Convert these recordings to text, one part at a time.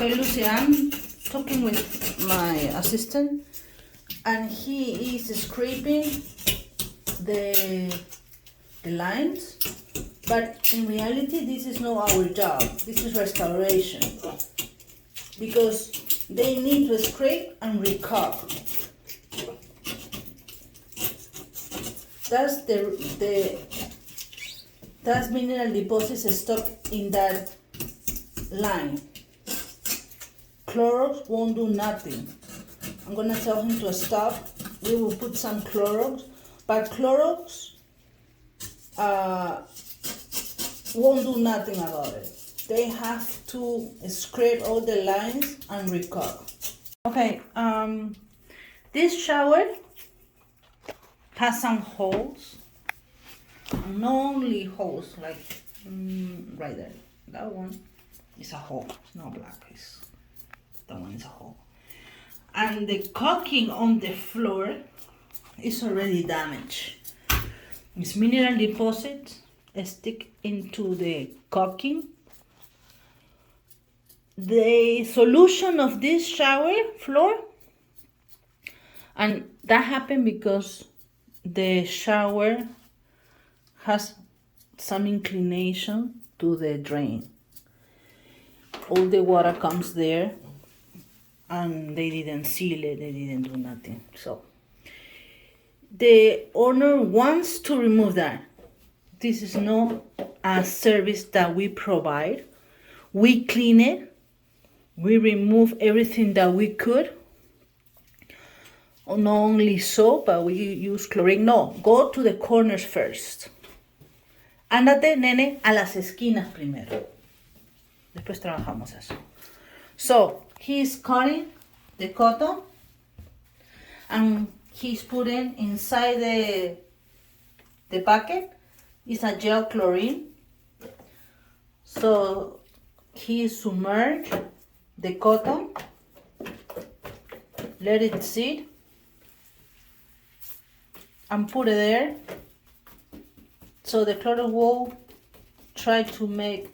Okay, Lucy, I'm talking with my assistant, and he is scraping the lines, but in reality this is not our job. This is restoration, because they need to scrape and recaulk. That's mineral deposits stuck in that line. Clorox won't do nothing. I'm gonna tell him to stop. We will put some Clorox, but Clorox won't do nothing about it. They have to scrape all the lines and recaulk. Okay, this shower has some holes. Not only holes, like right there. That one is a hole. It's not black. That one is a hole. And the caulking on the floor is already damaged. It's mineral deposits stick into the caulking. The solution of this shower floor, and that happened because the shower has some inclination to the drain. All the water comes there, and they didn't seal it, they didn't do nothing. So the owner wants to remove that. This is not a service that we provide. We clean it, we remove everything that we could. Not only soap, but we use chlorine. No, go to the corners first. Ándate, nene, a las esquinas primero. Después trabajamos eso. So, he's cutting the cotton, and he's putting inside the bucket is a gel chlorine. So, he submerged the cotton, let it sit, and put it there. So the Clorox will try to make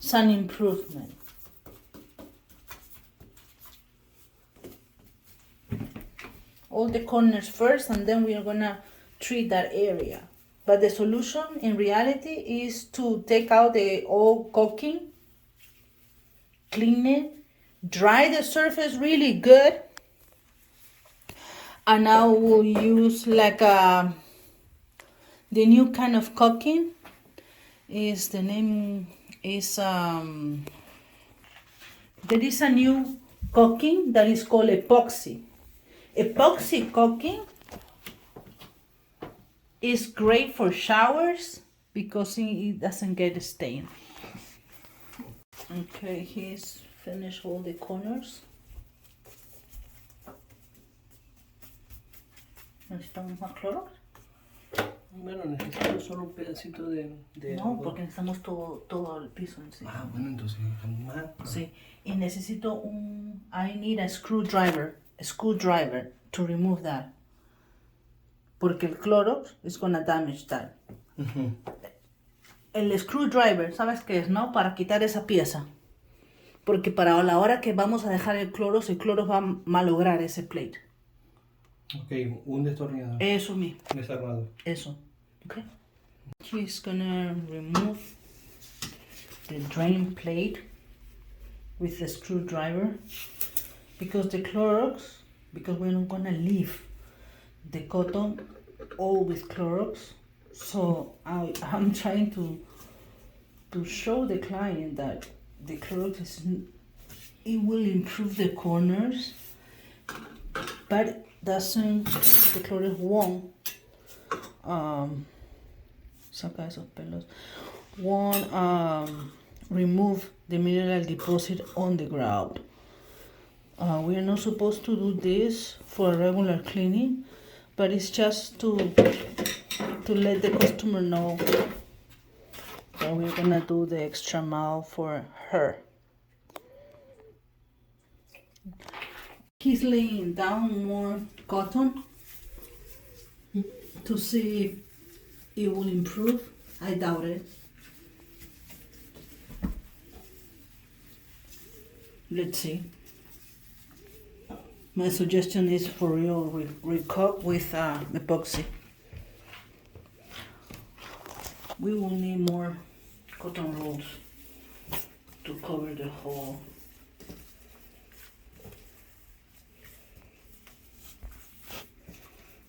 some improvement. All the corners first, and then we are gonna treat that area. But the solution in reality is to take out the old caulking, clean it, dry the surface really good, and now we'll use like the new kind of caulking. Is the name is there is a new caulking that is called epoxy. Epoxy caulking is great for showers because it doesn't get stained. Okay, he's finished all the corners. ¿Necesitamos más Clorox? Bueno, necesitamos solo un pedacito de No, porque necesitamos todo el piso en sí. Ah, bueno, entonces necesitamos más. Sí, y necesito I need a screwdriver to remove that. Porque el Clorox is gonna damage that. El screwdriver, ¿sabes qué es, no? Para quitar esa pieza. Porque para la hora que vamos a dejar el Clorox va a malograr ese plate. Ok, un destornillador. Eso mismo. Desarmado. Eso. Okay. He's gonna remove the drain plate with the screwdriver because the Clorox, because we're not gonna leave the cotton all with Clorox. So I'm trying to show the client that the Clorox it will improve the corners, but the Clorox won't remove the mineral deposit on the ground. We are not supposed to do this for regular cleaning, but it's just to let the customer know that we're gonna do the extra mile for her. He's laying down more cotton to see if it will improve. I doubt it. Let's see. My suggestion is for real recoat with epoxy. We will need more cotton rolls to cover the whole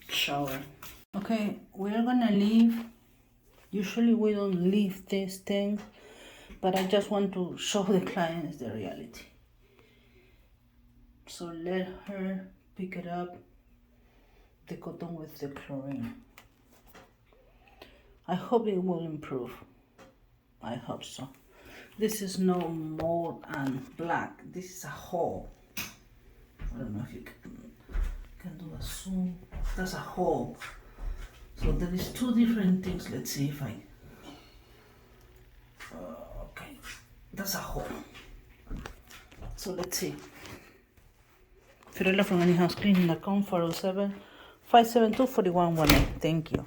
shower. Okay, we're gonna leave. Usually we don't leave these things, but I just want to show the clients the reality. So let her pick it up, the cotton with the chlorine. I hope it will improve. I hope so. This is no mold and black. This is a hole. I don't know if you can do a zoom. That's a hole. So there is two different things. Let's see if I. Okay, that's a hole. So let's see. Fiorella from AnyHouseCleaning.com, 407 572 4118. Thank you.